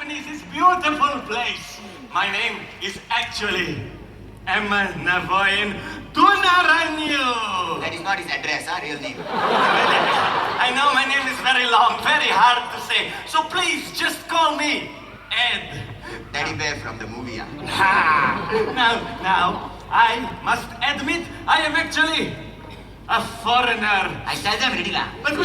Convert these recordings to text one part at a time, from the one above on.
Tampines, this beautiful place. My name is actually Emma Navoyan Tunaranyu. That is not his address, real name. I know my name is very long, very hard to say. So please, just call me Ed. Teddy bear from the movie, Now, I must admit, I am actually a foreigner. I tell them, ready lah. But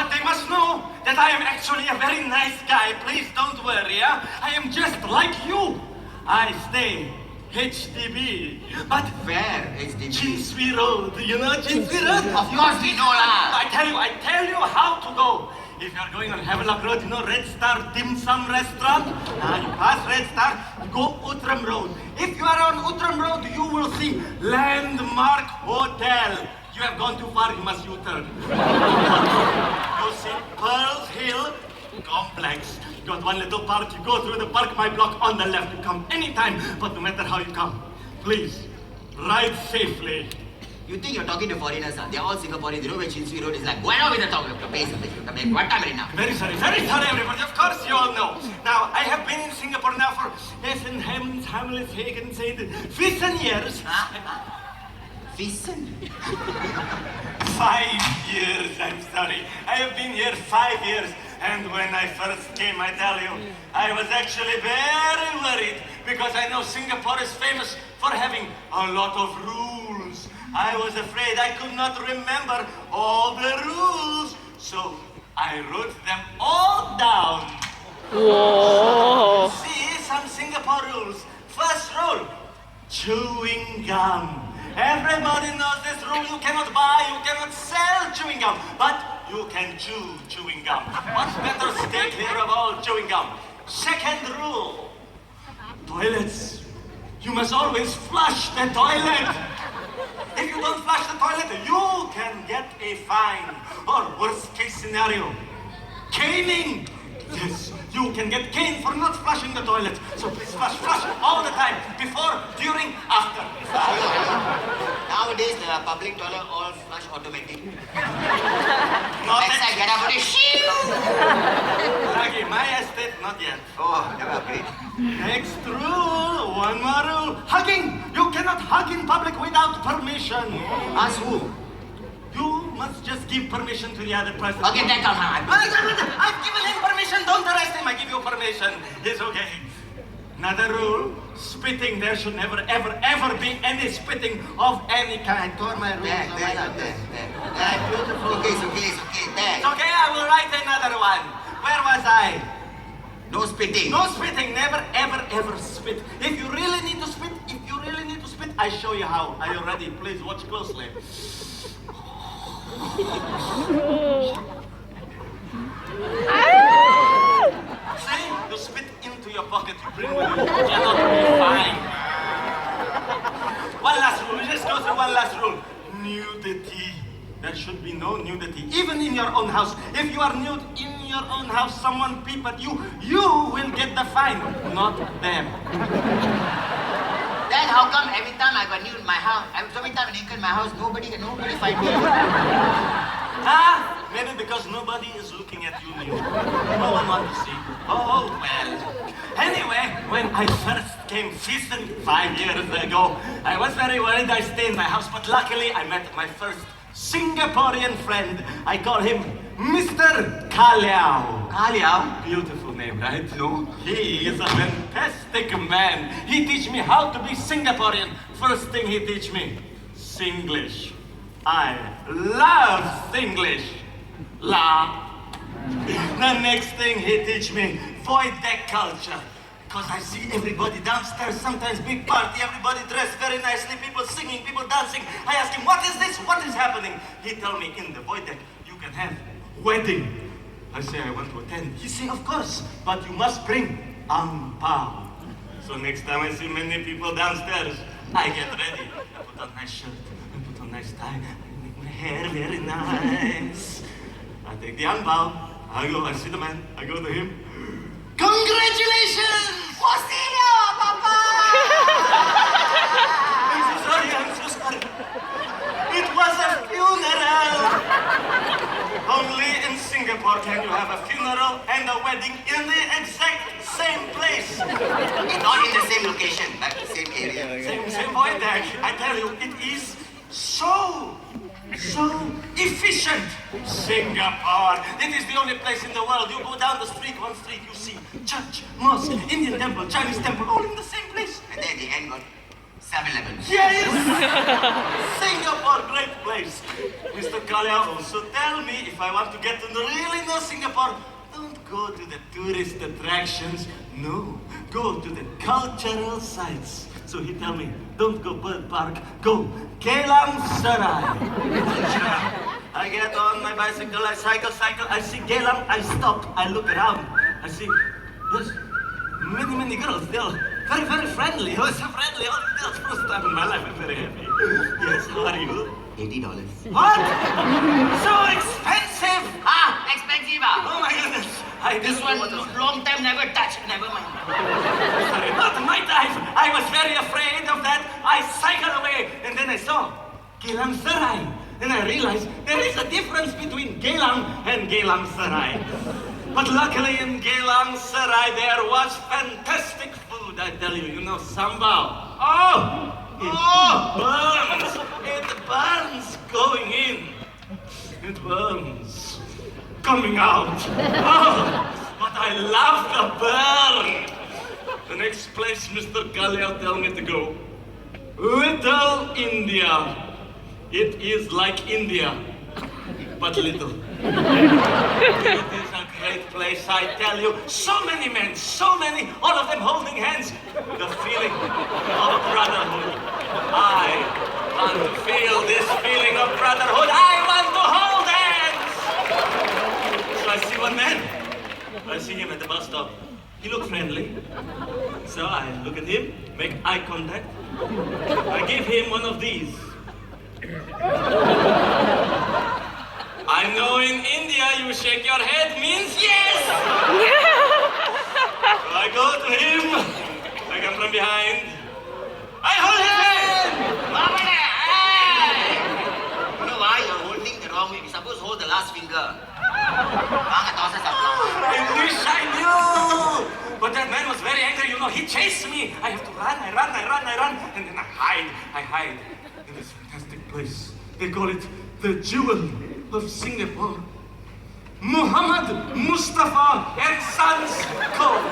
they must know that I am actually a very nice guy. Please don't worry, I am just like you. I stay HDB, but Where? HDB. Chinsui Road. You know Chinsui Road? Of course we know lah. I tell you how to go. If you are going on Havelock Road, you know Red Star Dim Sum Restaurant? You pass Red Star, you go Outram Road. If you are on Outram Road, you will see Landmark Hotel. You have gone too far, you must U-turn. You see Pearl Hill Complex. You got one little park, you go through the park, my block on the left. You come anytime, but no matter how you come, please, ride safely. You think you're talking to foreigners, They're all Singaporeans. You know where Chinsui Road is like. Go on with the talk. What time is it now? Very sorry, everybody. Of course you all know. Now, I have been in Singapore now for 15 years. Fisen? 5 years, I'm sorry. I have been here 5 years. And when I first came, I tell you, I was actually very worried because I know Singapore is famous for having a lot of rules. I was afraid I could not remember all the rules. So I wrote them all down. Whoa. See, some Singapore rules. First rule, chewing gum. Everybody knows this rule. You cannot buy, you cannot sell chewing gum, but you can chew chewing gum. What's better stay clear of all chewing gum? Second rule, toilets. You must always flush the toilet. If you don't flush the toilet, you can get a fine. Or worst case scenario, caning. Yes, you can get caned for not flushing the toilet. So please flush all the time. Before, during, after. Nowadays, the public toilet all flush automatic. Not Next time, get up and Okay, my estate, not yet. Oh, never upgrade. Next rule, one more rule. Hugging. You cannot hug in public without permission. Ask who? You must just give permission to the other person. Okay, then come on. I've given him permission. Don't arrest him. I give you permission. It's okay. Another rule, spitting. There should never, ever be any spitting of any kind. Tore my rules. There. Beautiful. Okay, it's okay. There. It's okay, I will write another one. Where was I? No spitting. No spitting. Never, ever spit. If you really need to spit, I show you how. Are you ready? Please watch closely. See? You spit into your pocket, you bring with you. You cannot be fine. One last rule. We just go through one last rule. Nudity. There should be no nudity, even in your own house. If you are nude in your own house, someone peep at you, you will get the fine, not them. Then how come every time I got nude in my house, every time I naked in my house, nobody find me? Maybe because nobody is looking at you nude. No one wants to see. Oh, well. Anyway, when I first came 5 years ago, I was very worried I stay in my house, but luckily I met my first Singaporean friend. I call him Mr. Kaliao. Kaliao? Beautiful name, right? No. He is a fantastic man. He teach me how to be Singaporean. First thing he teach me, Singlish. I love Singlish. La. The next thing he teach me, void deck culture. Because I see everybody downstairs, sometimes big party, everybody dressed very nicely, people singing, people dancing. I ask him, what is this? What is happening? He tell me, in the void deck, you can have wedding. I say, I want to attend. He say, of course, but you must bring ang pao. So next time I see many people downstairs, I get ready. I put on nice shirt, I put on nice tie, I make my hair very nice. I take the ang pao, I see the man, I go to him. Congratulations! Postillo, Papa! I'm so sorry. It was a funeral. Only in Singapore can you have a funeral and a wedding in the exact same Same location, but same area. Same point, I tell you, it is so efficient. Singapore, it is the only place in the world. You go down the street, one street, you see church, mosque, Indian temple, Chinese temple, all in the same place. And then at the end got 7-Eleven. Yes! Singapore, great place. Mr. Kalia also tell me if I want to get to really know Singapore, don't go to the tourist attractions. No, go to the cultural sites. So he tell me, don't go Bird Park, go Geylang Serai. I get on my bicycle, I cycle, I see Geylang, I stop, I look around, I see, yes, many girls, they're very friendly. Oh, so friendly, all the girls, first time in my life, I'm very happy. Yes, how are you? $80. What? So expensive! Expensive. Oh my goodness. This one, long time never touched, never mind. Sorry, not my time. I was very afraid of that. I cycled away, and then I saw Geylang Serai. And I realized there is a difference between Geylang and Geylang Serai. But luckily in Geylang Serai there was fantastic food. I tell you, sambal. It burns. It burns going in. It burns coming out. But I love the burn. The next place Mr. Kalia tell me to go. Little India. It is like India, but little. It is a great place, I tell you. So many men, so many, all of them holding hands. The feeling of brotherhood. I want to feel this feeling of brotherhood. I want to hold hands. So I see one man. I see him at the bus stop. He looked friendly. So I look at him, make eye contact. I give him one of these. I know in India you shake your head means yes! So I go to him, I come from behind, I hold his hand! You know why you're holding the wrong way? You're supposed to hold the last finger. I wish I knew! But that man was very angry, he chased me. I have to run, I run, and then I hide in this fantastic place. They call it the Jewel of Singapore. Muhammad Mustafa and Sons Cove.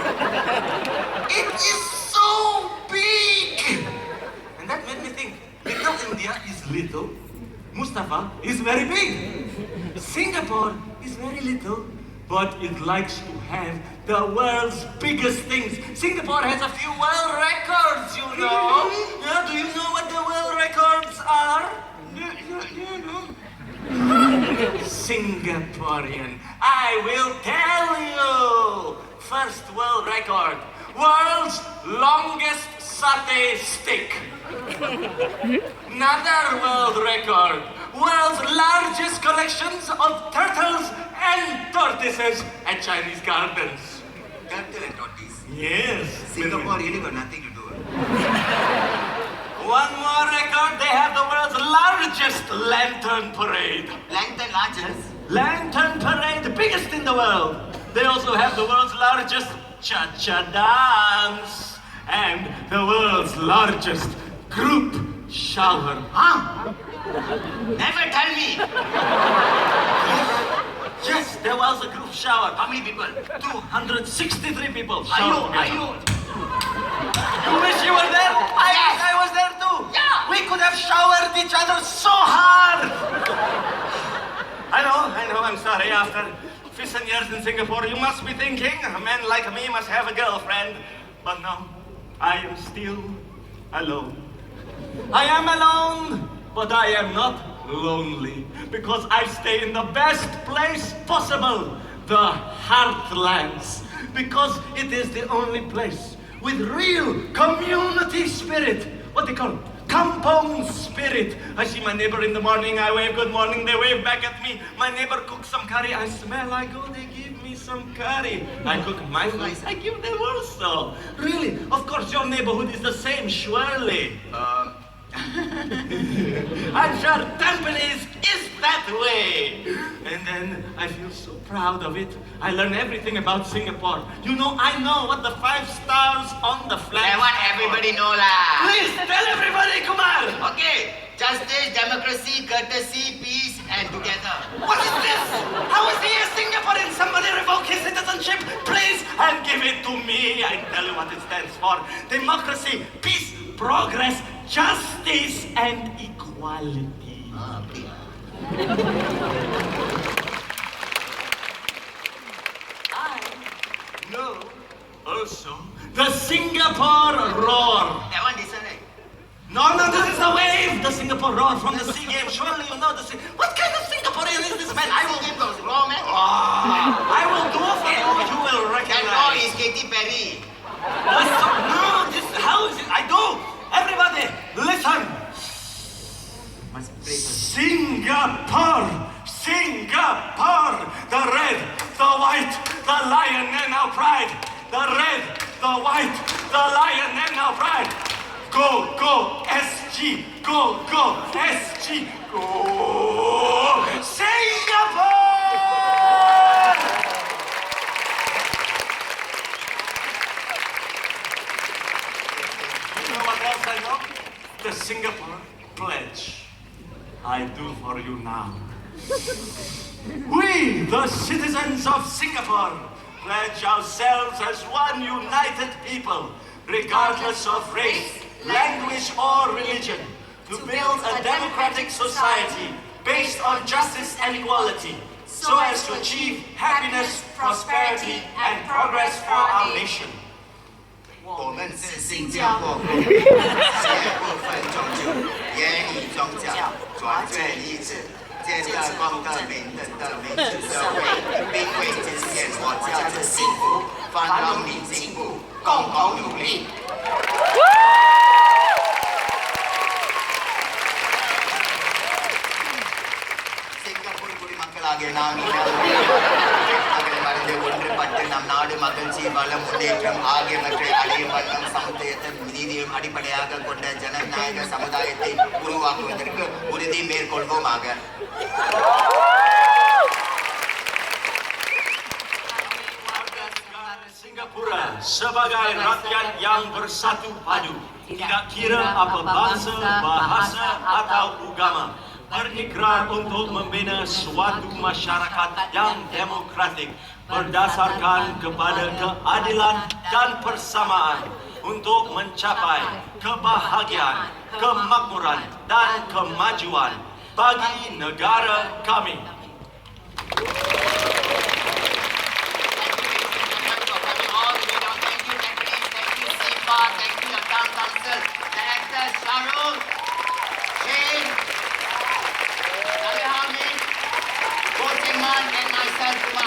It is so big! And that made me think, Little India is little, Mustafa is very big. Singapore is very little, but it likes to have the world's biggest things. Singapore has a few world records, Yeah, do you know what the world records are? Singaporean. I will tell you. First world record. World's longest satay stick. Another world record. World's largest collections of turtles and tortoises at Chinese gardens. Turtle and tortoise. Yes. Singapore really got nothing to do. One more record, they have the world's largest lantern parade. Lantern parade, the biggest in the world. They also have the world's largest cha-cha dance and the world's largest group shower. Never tell me. Yes, there was a group shower. How many people? 263 people. Are you? You wish you were there? Yes. I was there too. Yeah. We could have showered each other so hard. I know, I'm sorry. After 15 years in Singapore, you must be thinking, a man like me must have a girlfriend. But no, I am still alone. I am alone, but I am not lonely. Because I stay in the best place possible, the heartlands. Because it is the only place with real community spirit. What they call it? Kampong spirit. I see my neighbor in the morning, I wave good morning, they wave back at me. My neighbor cooks some curry, I smell, I go, they give me some curry. I cook my rice, I give them also. Really, of course your neighborhood is the same, surely. I'm sure Tampines is that way. And then I feel so proud of it. I learn everything about Singapore. You know, I know what the 5 stars on the flag. That one everybody know lah. Please tell everybody, Kumar. Okay, justice, democracy, courtesy, peace, and together. What is this? How is he a Singaporean? Somebody revoke his citizenship, please, and give it to me. I tell you what it stands for. Democracy, peace, progress, justice, and equality. I know also the Singapore roar. That one decent, right? No, this is the wave. The Singapore roar from the SEA Games. Surely you know the SEA. What kind of Singaporean is this man? I will Give those raw, man. I will do for you. You will That recognize. raw is Katy Perry. No, how is it? I do. Everybody, listen. Must play first. Singapore, Singapore. The red, the white, the lion and our pride. The red, the white, the lion and our pride. Go, go, SG. Go, go, SG. Go, Singapore. You know what else I know? The Singapore pledge. I do for you now. We, the citizens of Singapore, pledge ourselves as one united people, regardless of race, language, or religion, to build a democratic society based on justice and equality, so as to achieve happiness, prosperity, and progress for our nation. 我们是新加坡国民，谢不分种族、言语、宗教，团结一致，建设公正平等的民主社会，并为实现国家的幸福、繁荣与进步共同努力。சிங்கப்பூர் குடிமக்களாகிய நாம் ஒன்றுபட்டு நம் நாடு மகிழ்ச்சி வளம் முன்னேற்றம் ஆகியவற்றை அடையும் வண்ணம் சமத்துவத்தையும் நீதியும் அடிப்படையாக கொண்ட ஜனநாயக சமுதாயத்தை உருவாக்குவதற்கு உறுதி மேற்கொள்வோமாக. Singapura sebagai rakyat yang bersatu padu, tidak kira apa bangsa, bahasa atau agama, berikrar untuk membina suatu masyarakat yang demokratik berdasarkan kepada keadilan dan persamaan untuk mencapai kebahagiaan, kemakmuran dan kemajuan bagi negara kami. Thank you, your town council, director Shahrukh, Shane, Alihamid, coaching man, and myself, Kumar.